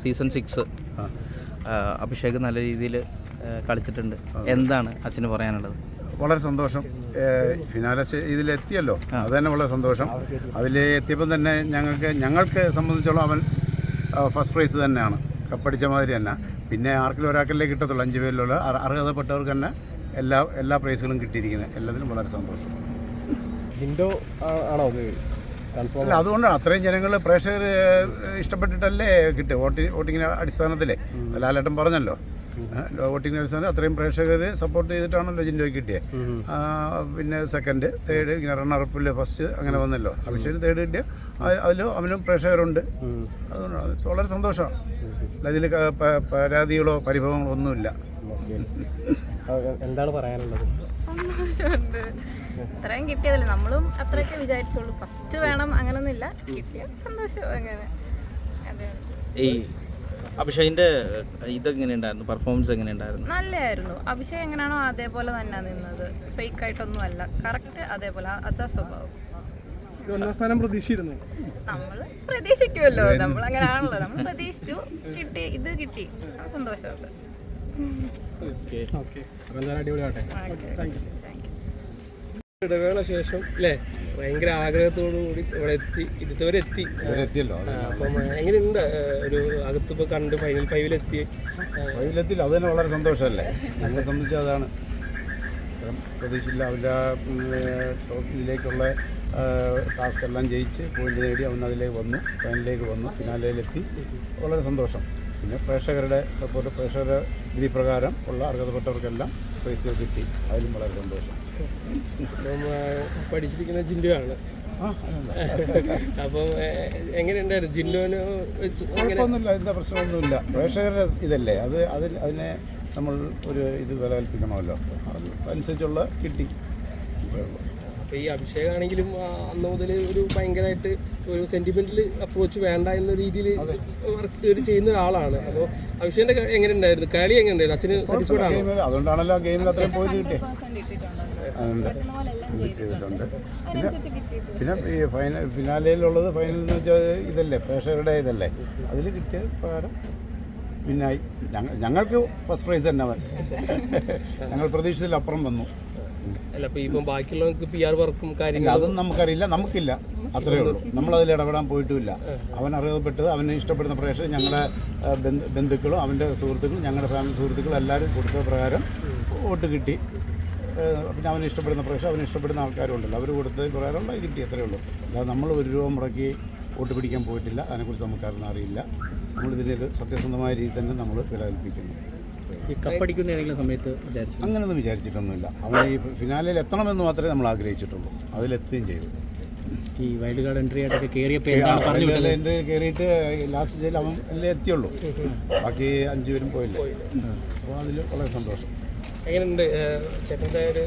Season 6 Abhishek നല്ല രീതിയിൽ കളിച്ചിട്ടുണ്ട്. എന്താണ് അച്ഛന് പറയാനുള്ളത്? വളരെ സന്തോഷം. ഫിനാലെ ഇതിലെത്തിയല്ലോ, അത് തന്നെ വളരെ സന്തോഷം. അതിലെത്തിയപ്പം തന്നെ ഞങ്ങൾക്ക് സംബന്ധിച്ചോളം അവൻ ഫസ്റ്റ് പ്രൈസ് തന്നെയാണ്, കപ്പടിച്ച മാതിരി തന്നെ. പിന്നെ ആർക്കെങ്കിലും ഒരാൾക്കല്ലേ കിട്ടത്തുള്ളൂ, 5 പേരിലുള്ള അർഹതപ്പെട്ടവർക്ക് തന്നെ എല്ലാ പ്രൈസുകളും കിട്ടിയിരിക്കുന്നത്. എല്ലാത്തിനും വളരെ സന്തോഷം. ജിൻഡോ ആണോ അത്? അല്ല, അതുകൊണ്ടാണ് അത്രയും ജനങ്ങൾ പ്രേക്ഷകർ ഇഷ്ടപ്പെട്ടിട്ടല്ലേ കിട്ടുക. വോട്ടിങ്ങിൻ്റെ അടിസ്ഥാനത്തിലേ ലാലേട്ടൻ പറഞ്ഞല്ലോ, വോട്ടിങ്ങിൻ്റെ അടിസ്ഥാനത്തിൽ അത്രയും പ്രേക്ഷകർ സപ്പോർട്ട് ചെയ്തിട്ടാണല്ലോ ജിൻഡോയ്ക്ക് കിട്ടിയത്. പിന്നെ സെക്കൻഡ്, തേർഡ്, ഇങ്ങനെ റണ്ണറപ്പിൽ ഫസ്റ്റ് അങ്ങനെ വന്നല്ലോ. അഭിഷേക് തേർഡ് കിട്ടിയ അതിലും അവനും പ്രേക്ഷകരുണ്ട്. അതുകൊണ്ടാണ് വളരെ സന്തോഷമാണ്. ഇതിൽ പരാതികളോ പരിഭവങ്ങളോ ഒന്നുമില്ല. എന്താണ് പറയാനുള്ളത്? സന്തോഷമുണ്ട്. ഇത്രയും കിട്ടിയതല്ലേ, നമ്മളും അത്രയൊക്കെ വിചാരിച്ചോളൂ. ഫസ്റ്റ് വേണം അങ്ങനൊന്നുമില്ല, കിട്ടിയ സന്തോഷം. അങ്ങനെ അതെയാണ്. ഈ അഭിഷേകിന്റെ ഇതെങ്ങനെയുണ്ടായിരുന്നു, പെർഫോമൻസ് എങ്ങനെയുണ്ടായിരുന്നു? നല്ലതായിരുന്നു. അഭിഷേക് എങ്ങനെയാണോ അതേപോലെ തന്നെ നിന്നത്, ഫേക്ക് ആയിട്ടൊന്നും അല്ല, കറക്റ്റ് അതേപോലെ. അതാ സ്വഭാവം. ഒന്നാം സ്ഥാനം പ്രതീക്ഷിച്ചിരുന്നു. നമ്മൾ പ്രതീക്ഷിക്കുമല്ലോ, നമ്മൾ അങ്ങനെയാണല്ലോ. നമ്മൾ പ്രതീക്ഷിച്ചു, കിട്ടി, ഇത് കിട്ടി, സന്തോഷമുണ്ട്. അടിപൊളിയാട്ടെ. ഇടവേള ശേഷം അല്ലേ, ഭയങ്കര ആഗ്രഹത്തോടു കൂടി ഇവിടെ എത്തിയല്ലോ. അപ്പം എങ്ങനെയുണ്ട് ഒരു അകത്തിപ്പോൾ കണ്ട് ഫൈനലെത്തിയില്ല? അത് തന്നെ വളരെ സന്തോഷമല്ലേ. ഞങ്ങളെ സംബന്ധിച്ച് അതാണ്. പ്രതീക്ഷയില്ല. അവൻ്റെ ഇതിലേക്കുള്ള ടാസ്ക് എല്ലാം ജയിച്ച് പോയിന്റ് നേടി അവൻ അതിലേക്ക് വന്നു, ഫൈനലിലേക്ക് വന്നു, ഫിനാലയിലെത്തി. വളരെ സന്തോഷം. പിന്നെ പ്രേക്ഷകരുടെ സപ്പോർട്ട്, പ്രേക്ഷകരുടെ വിധി പ്രകാരം ഉള്ള അർഹതപ്പെട്ടവർക്കെല്ലാം പ്രൈസുകൾ കിട്ടി. അതിലും വളരെ സന്തോഷം. പഠിച്ചിരിക്കുന്ന ജിൻഡോ ആണ്. അപ്പം എങ്ങനെയുണ്ടായിരുന്നു ജിൻഡോന്? കുഴപ്പമൊന്നുമില്ല, എന്താ പ്രശ്നമൊന്നുമില്ല. പ്രേക്ഷകരുടെ ഇതല്ലേ, അതിനെ നമ്മൾ ഒരു ഇത് വില കൽപ്പിക്കണമല്ലോ. അതനുസരിച്ചുള്ള കിട്ടി. അപ്പോൾ ഈ അഭിഷേകാണെങ്കിലും അന്ന് മുതൽ ഒരു ഭയങ്കരമായിട്ട് ഒരു സെൻറ്റിമെൻ്റൽ അപ്രോച്ച് വേണ്ട എന്ന രീതിയിൽ വർക്ക് ചെയ്യുന്ന ഒരാളാണ്. അപ്പോൾ അഭിഷേകിൻ്റെ എങ്ങനെ ഉണ്ടായിരുന്നു, കളി എങ്ങനെ ഉണ്ടായിരുന്നു? അച്ഛന് സാറ്റിസ്ഫൈഡ് ആണ്? അതുകൊണ്ടാണല്ലോ ഗെയിമിൽ അത്രയും പോയിന്റ് കിട്ടിയത്. ചെയ്തിട്ടുണ്ട്. പിന്നെ ഈ ഫിനാലയിലുള്ളത്, ഫൈനൽ എന്ന് വെച്ചാൽ ഇതല്ലേ, പ്രേക്ഷകരുടെ ഇതല്ലേ, അതിൽ കിട്ടിയ പ്രകാരം പിന്നായി. ഞങ്ങൾക്ക് ഫസ്റ്റ് പ്രൈസ് തന്നെ അവൻ. ഞങ്ങൾ പ്രതീക്ഷിച്ചതിലപ്പുറം വന്നു. അല്ല, അപ്പോൾ ഇപ്പം ബാക്കിയുള്ളവർക്ക് PR വർക്കും കാര്യങ്ങളും അതൊന്നും നമുക്കറിയില്ല, നമുക്കില്ല. അത്രയേ ഉള്ളൂ. നമ്മളതിൽ ഇടപെടാൻ പോയിട്ടുമില്ല. അവൻ അറിയപ്പെട്ടത്, അവനെ ഇഷ്ടപ്പെടുന്ന പ്രേക്ഷകർ, ഞങ്ങളുടെ ബന്ധുക്കളും അവൻ്റെ സുഹൃത്തുക്കളും ഞങ്ങളുടെ ഫാമിലി സുഹൃത്തുക്കളും എല്ലാവരും കൊടുത്ത പ്രകാരം വോട്ട് കിട്ടി. പിന്നെ അവനെ ഇഷ്ടപ്പെടുന്ന പ്രേക്ഷകർ, അവനെ ഇഷ്ടപ്പെടുന്ന ആൾക്കാരുണ്ടല്ലോ, അവർ കൊടുത്തത് പ്രകാരമുള്ള കിട്ടി. അത്രയേ ഉള്ളൂ. അല്ലാതെ നമ്മൾ 1 രൂപ മുടക്കി വോട്ട് പിടിക്കാൻ പോയിട്ടില്ല. അതിനെക്കുറിച്ച് നമുക്കാരൊന്നും അറിയില്ല. നമ്മളിതിൻ്റെ ഒരു സത്യസന്ധമായ രീതി തന്നെ നമ്മൾ വില കൽപ്പിക്കുന്നു. ഈ കപ്പടിക്കുന്ന ഏതെങ്കിലും സമയത്ത് അങ്ങനെയൊന്നും വിചാരിച്ചിട്ടൊന്നുമില്ല. അവൻ ഈ ഫിനാലയിൽ എത്തണമെന്ന് മാത്രമേ നമ്മൾ ആഗ്രഹിച്ചിട്ടുള്ളൂ. അതിലെത്തുകയും ചെയ്തു. ഈ വൈൽഡ് കാർഡ് എൻട്രി ആയിട്ടൊക്കെ കയറിയിട്ട് ലാസ്റ്റ് സ്റ്റേജിൽ അവൻ അല്ലേ എത്തിയുള്ളൂ. ബാക്കി 5 പേരും പോയില്ലേ. അപ്പോൾ അതിൽ വളരെ സന്തോഷം. എങ്ങനെയുണ്ട് ചേട്ടൻ്റെ ഒരു